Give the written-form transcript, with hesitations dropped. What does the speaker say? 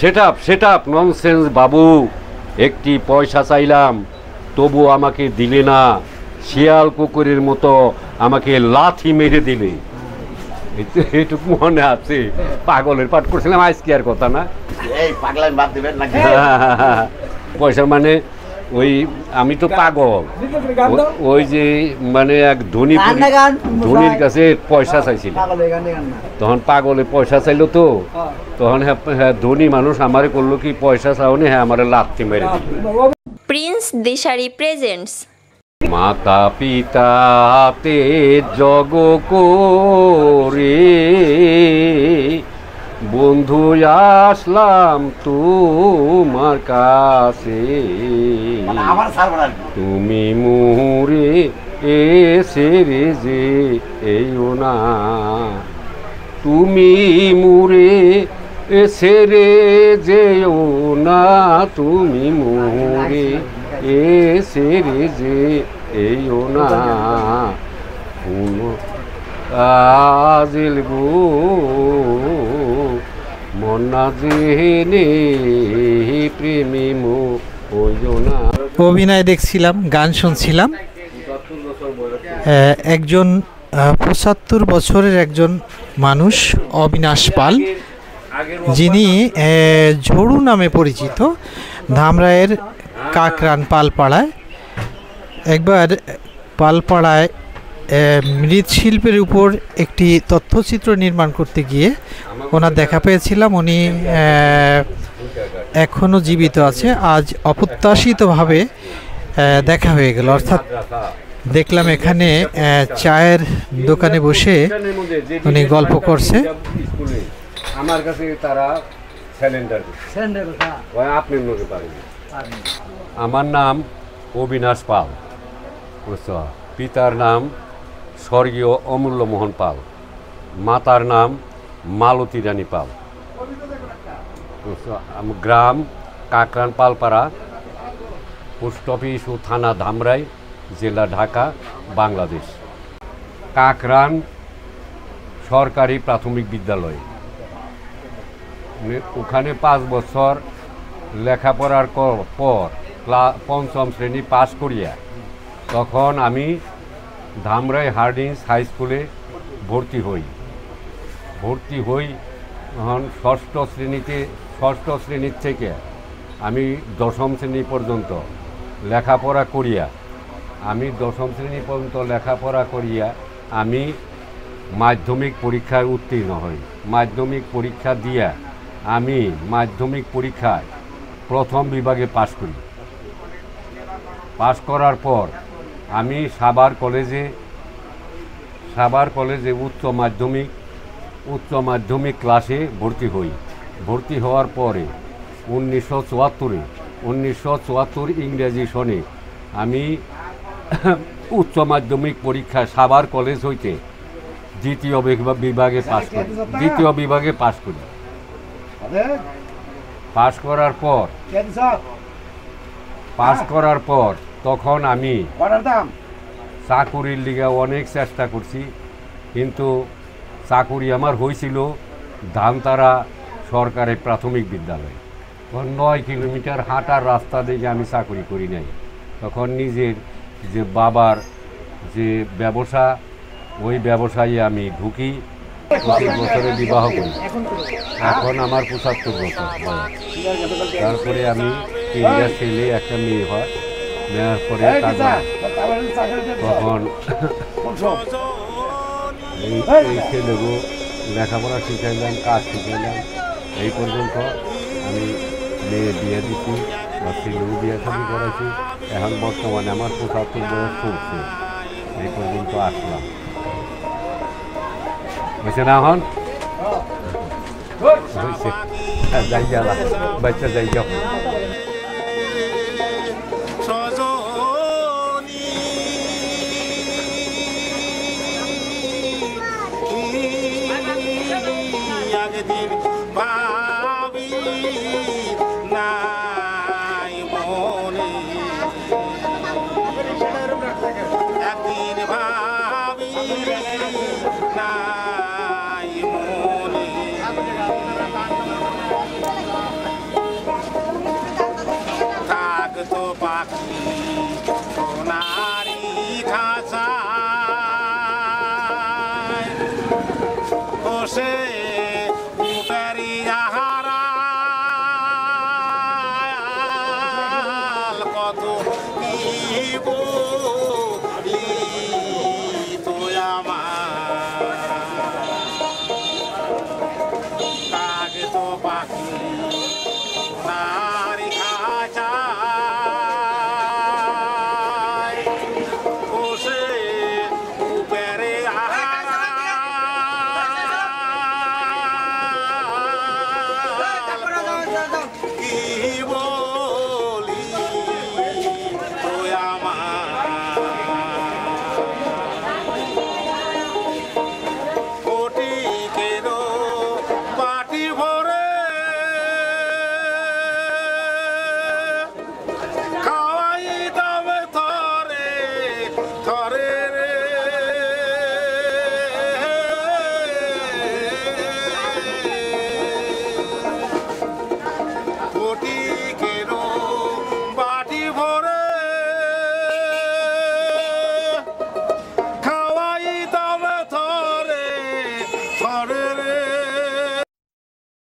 Set up nonsense বাবু। একটি পয়সা চাইলাম, তবু আমাকে দিলে না, শিয়াল কুকুরের মতো আমাকে লাথি মেরে দিলে। এইটুকু মনে আছে, পাগলের পাঠ করছিলাম আজকে আর কথা না। পয়সা মানে ওই আমি তো পাগল, ওই যে মানে এক ধনীর কাছে পয়সা চাইছিল, তখন পাগলে পয়সা চাইলো তো, তখন হ্যাঁ ধনী মানুষ আমারে করলো কি, পয়সা চাওনি, হ্যাঁ আমারে লাথি মেরে দিল। Prince Dishari presents. মাতা পিতাতে জগ করে বন্ধু আসলাম তোমার কাছে, তুমি মুরে এসে রে যে এইও না, তুমি মুরে এসে রে যেও না, তুমি মুরে এসে রে যে এইও না, আজিল গো মনা জেনে প্রেমী মো হইও না। অভিনয় দেখছিলাম, গান শুনছিলাম। একজন ৭৫ বছরের একজন মানুষ, অবিনাশ পাল, যিনি ঝড়ু নামে পরিচিত, ধামরাইয়ের কাকরান পালপাড়ায়। একবার পালপাড়ায় মৃৎশিল্পের উপর একটি তথ্যচিত্র নির্মাণ করতে গিয়ে ওনার দেখা পেয়েছিলাম। উনি এখনও জীবিত আছে। আজ অপ্রত্যাশিতভাবে দেখা হয়ে গেল, অর্থাৎ দেখলাম এখানে চায়ের দোকানে বসে উনি গল্প করছে। আমার কাছে তারা আমার নাম অবিনাশ পাল, পিতার নাম স্বর্গীয় অমূল্য মোহন পাল, মাতার নাম মালতী রানী পাল, গ্রাম কাকরান পালপাড়া, পোস্ট অফিস ও থানা ধামরাই, জেলা ঢাকা, বাংলাদেশ। কাকরান সরকারি প্রাথমিক বিদ্যালয়, ওখানে ৫ বছর লেখাপড়ার পর পঞ্চম শ্রেণী পাস করিয়া তখন আমি ধামরাই হার্ডিংস হাই স্কুলে ভর্তি হই। তখন ষষ্ঠ শ্রেণীর থেকে আমি দশম শ্রেণী পর্যন্ত লেখাপড়া করিয়া আমি মাধ্যমিক পরীক্ষায় উত্তীর্ণ হই। মাধ্যমিক পরীক্ষা দিয়া আমি মাধ্যমিক পরীক্ষায় প্রথম বিভাগে পাশ করি। পাশ করার পর আমি সাভার কলেজে উচ্চ মাধ্যমিক ক্লাসে ভর্তি হই। ভর্তি হওয়ার পরে 1974 ইংরেজি সনে আমি উচ্চ মাধ্যমিক পরীক্ষায় সাভার কলেজ হইতে দ্বিতীয় বিভাগে পাশ করি। পাশ করার পর তখন আমি চাকুরির লিগে অনেক চেষ্টা করছি, কিন্তু চাকুরি আমার হয়েছিল ধানতারা সরকারি প্রাথমিক বিদ্যালয়। তখন 9 কিলোমিটার হাঁটার রাস্তা দেখে আমি চাকুরি করি নাই। তখন নিজের যে বাবার যে ব্যবসা, ওই ব্যবসায় আমি ঢুকি। 25 বছরে বিবাহ করি। এখন আমার 75 বছর বয়স। তারপরে আমি 3টা ছেলে, একটা মেয়ে হয়। নেওয়ার পরে তখন এই ছেলেগুলো লেখাপড়া শিখাইলাম, কাজ শিখাইলাম। এই পর্যন্ত আমি মেয়ে বিয়ে দিচ্ছি বা ছেলেও বিয়ে শাদি করাইছি। এখন বর্তমানে আমার 75 বয়স চলছে। এই পর্যন্ত আসলাম, বুঝছে না? এখন হয়েছে, যাই গেল বাচ্চা, যাই যাও। একদিন পাবি না।